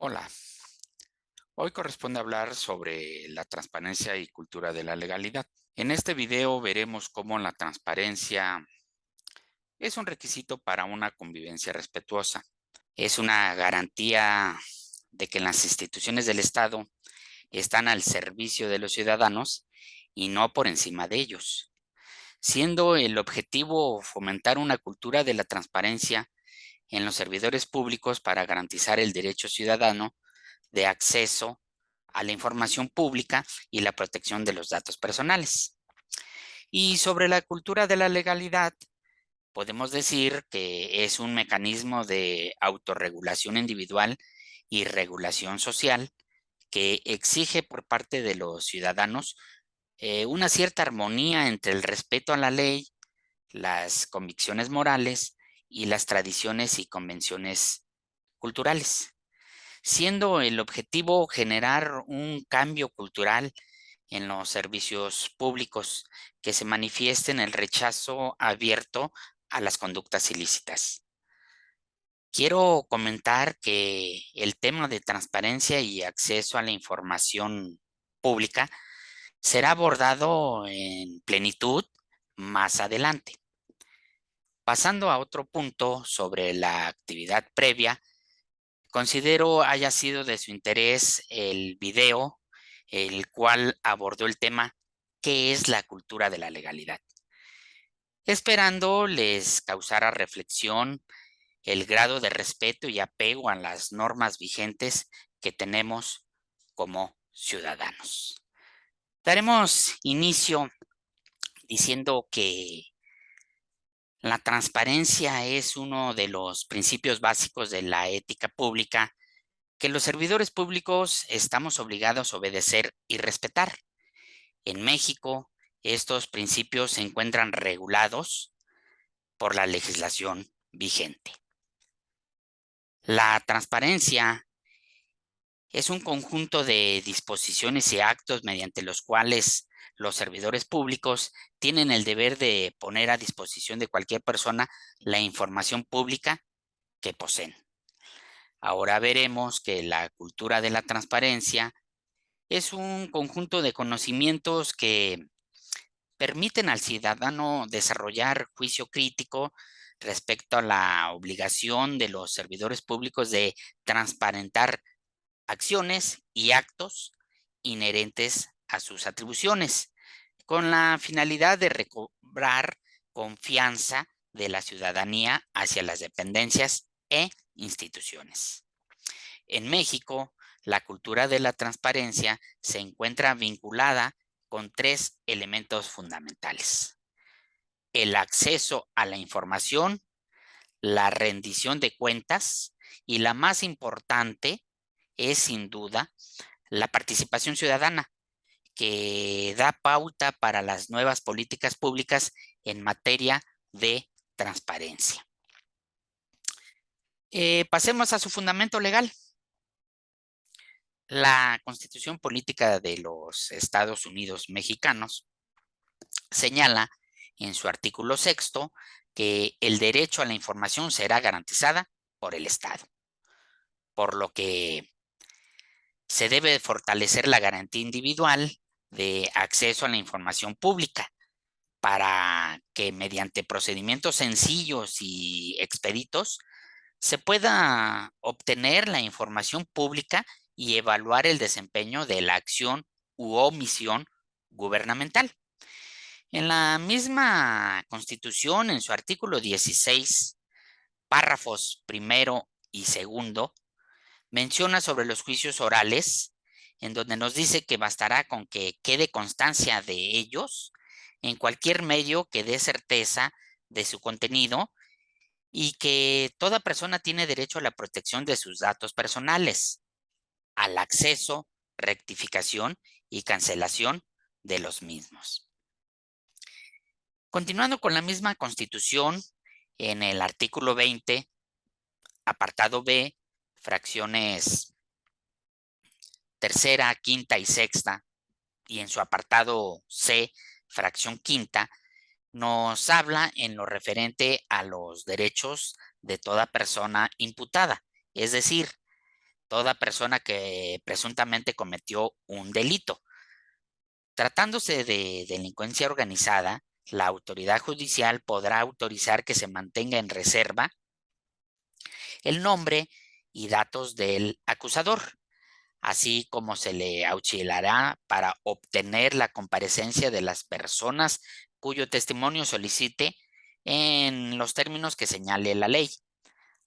Hola, hoy corresponde hablar sobre la transparencia y cultura de la legalidad. En este video veremos cómo la transparencia es un requisito para una convivencia respetuosa. Es una garantía de que las instituciones del Estado están al servicio de los ciudadanos y no por encima de ellos, siendo el objetivo fomentar una cultura de la transparencia en los servidores públicos para garantizar el derecho ciudadano de acceso a la información pública y la protección de los datos personales. Y sobre la cultura de la legalidad, podemos decir que es un mecanismo de autorregulación individual y regulación social que exige por parte de los ciudadanos una cierta armonía entre el respeto a la ley, las convicciones morales y las tradiciones y convenciones culturales, siendo el objetivo generar un cambio cultural en los servicios públicos que se manifieste en el rechazo abierto a las conductas ilícitas. Quiero comentar que el tema de transparencia y acceso a la información pública será abordado en plenitud más adelante. Pasando a otro punto sobre la actividad previa, considero haya sido de su interés el video, el cual abordó el tema ¿qué es la cultura de la legalidad? Esperando les causara reflexión el grado de respeto y apego a las normas vigentes que tenemos como ciudadanos. Daremos inicio diciendo que la transparencia es uno de los principios básicos de la ética pública que los servidores públicos estamos obligados a obedecer y respetar. En México, estos principios se encuentran regulados por la legislación vigente. La transparencia es un conjunto de disposiciones y actos mediante los cuales los servidores públicos tienen el deber de poner a disposición de cualquier persona la información pública que poseen. Ahora veremos que la cultura de la transparencia es un conjunto de conocimientos que permiten al ciudadano desarrollar juicio crítico respecto a la obligación de los servidores públicos de transparentar acciones y actos inherentes a sus atribuciones, con la finalidad de recobrar confianza de la ciudadanía hacia las dependencias e instituciones. En México, la cultura de la transparencia se encuentra vinculada con tres elementos fundamentales: el acceso a la información, la rendición de cuentas y la más importante es sin duda la participación ciudadana, que da pauta para las nuevas políticas públicas en materia de transparencia. Pasemos a su fundamento legal. La Constitución Política de los Estados Unidos Mexicanos señala en su artículo sexto que el derecho a la información será garantizada por el Estado, por lo que se debe fortalecer la garantía individual de acceso a la información pública para que mediante procedimientos sencillos y expeditos se pueda obtener la información pública y evaluar el desempeño de la acción u omisión gubernamental. En la misma Constitución, en su artículo 16, párrafos primero y segundo, menciona sobre los juicios orales, en donde nos dice que bastará con que quede constancia de ellos en cualquier medio que dé certeza de su contenido y que toda persona tiene derecho a la protección de sus datos personales, al acceso, rectificación y cancelación de los mismos. Continuando con la misma Constitución, en el artículo 20, apartado B, fracciones tercera, quinta y sexta, y en su apartado C, fracción quinta, nos habla en lo referente a los derechos de toda persona imputada, es decir, toda persona que presuntamente cometió un delito. Tratándose de delincuencia organizada, la autoridad judicial podrá autorizar que se mantenga en reserva el nombre y datos del acusador, así como se le auxiliará para obtener la comparecencia de las personas cuyo testimonio solicite en los términos que señale la ley.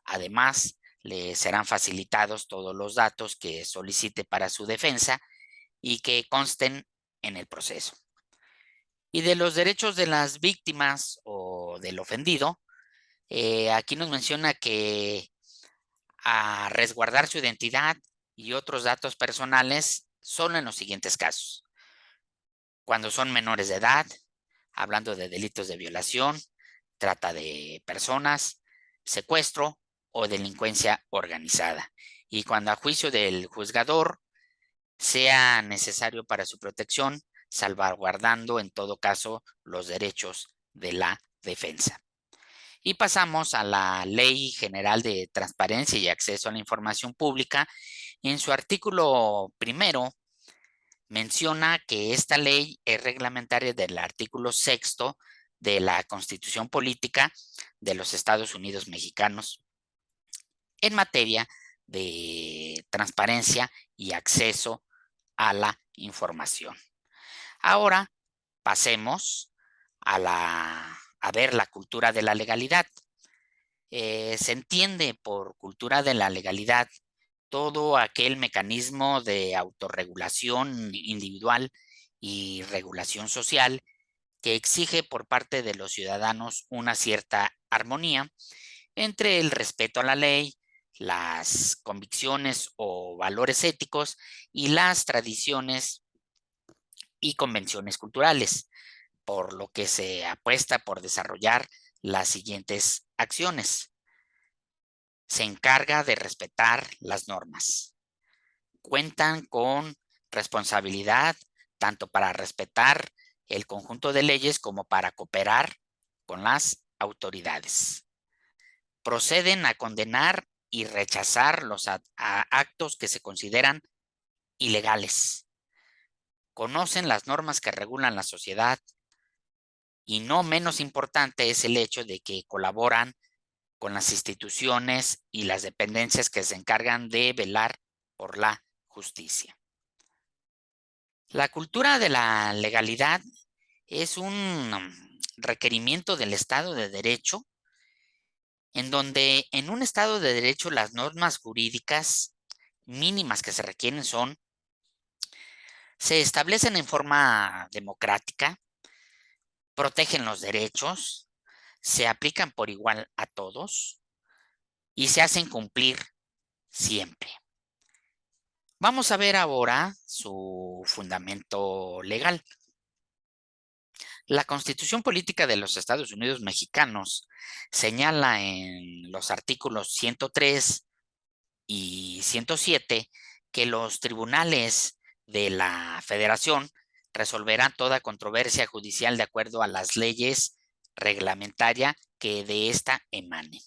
Además, le serán facilitados todos los datos que solicite para su defensa y que consten en el proceso. Y de los derechos de las víctimas o del ofendido, aquí nos menciona que a resguardar su identidad y otros datos personales solo en los siguientes casos: cuando son menores de edad, hablando de delitos de violación, trata de personas, secuestro o delincuencia organizada, y cuando a juicio del juzgador sea necesario para su protección, salvaguardando en todo caso los derechos de la defensa. Y pasamos a la Ley General de Transparencia y Acceso a la Información Pública. En su artículo primero menciona que esta ley es reglamentaria del artículo sexto de la Constitución Política de los Estados Unidos Mexicanos en materia de transparencia y acceso a la información. Ahora pasemos a ver la cultura de la legalidad. Se entiende por cultura de la legalidad todo aquel mecanismo de autorregulación individual y regulación social que exige por parte de los ciudadanos una cierta armonía entre el respeto a la ley, las convicciones o valores éticos y las tradiciones y convenciones culturales, por lo que se apuesta por desarrollar las siguientes acciones. Se encarga de respetar las normas. Cuentan con responsabilidad tanto para respetar el conjunto de leyes como para cooperar con las autoridades. Proceden a condenar y rechazar los actos que se consideran ilegales. Conocen las normas que regulan la sociedad y no menos importante es el hecho de que colaboran con las instituciones y las dependencias que se encargan de velar por la justicia. La cultura de la legalidad es un requerimiento del Estado de Derecho, en donde en un Estado de Derecho las normas jurídicas mínimas que se requieren se establecen en forma democrática, protegen los derechos, se aplican por igual a todos y se hacen cumplir siempre. Vamos a ver ahora su fundamento legal. La Constitución Política de los Estados Unidos Mexicanos señala en los artículos 103 y 107 que los tribunales de la Federación resolverán toda controversia judicial de acuerdo a las leyes reglamentarias que de esta emanen.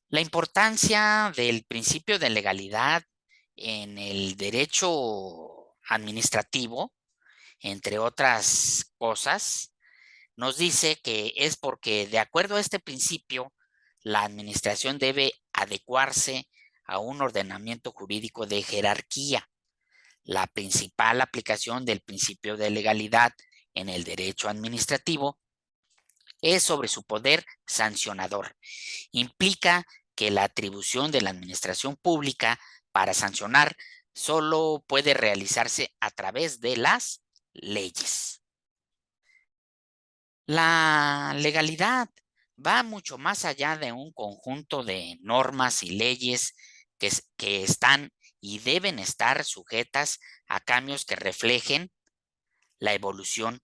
La importancia del principio de legalidad en el derecho administrativo, entre otras cosas, nos dice que es porque de acuerdo a este principio, la administración debe adecuarse a un ordenamiento jurídico de jerarquía. La principal aplicación del principio de legalidad en el derecho administrativo es sobre su poder sancionador. Implica que la atribución de la administración pública para sancionar solo puede realizarse a través de las leyes. La legalidad va mucho más allá de un conjunto de normas y leyes que están y deben estar sujetas a cambios que reflejen la evolución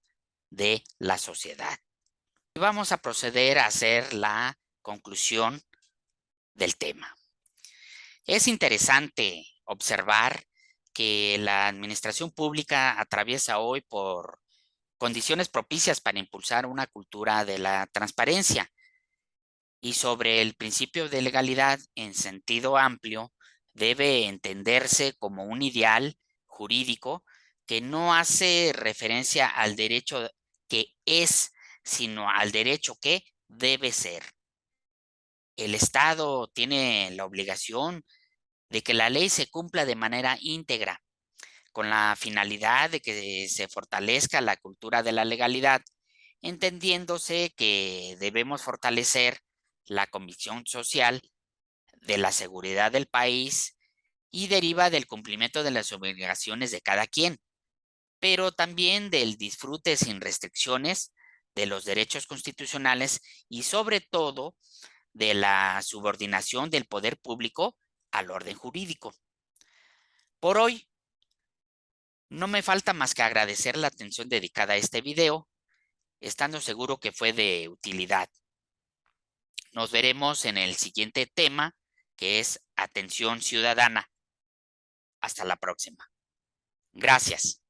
de la sociedad. Y vamos a proceder a hacer la conclusión del tema. Es interesante observar que la administración pública atraviesa hoy por condiciones propicias para impulsar una cultura de la transparencia y sobre el principio de legalidad en sentido amplio debe entenderse como un ideal jurídico que no hace referencia al derecho que es, sino al derecho que debe ser. El Estado tiene la obligación de que la ley se cumpla de manera íntegra, con la finalidad de que se fortalezca la cultura de la legalidad, entendiéndose que debemos fortalecer la convicción social de la seguridad del país y deriva del cumplimiento de las obligaciones de cada quien, pero también del disfrute sin restricciones de los derechos constitucionales y sobre todo de la subordinación del poder público al orden jurídico. Por hoy, no me falta más que agradecer la atención dedicada a este video, estando seguro que fue de utilidad. Nos veremos en el siguiente tema, que es atención ciudadana. Hasta la próxima. Gracias.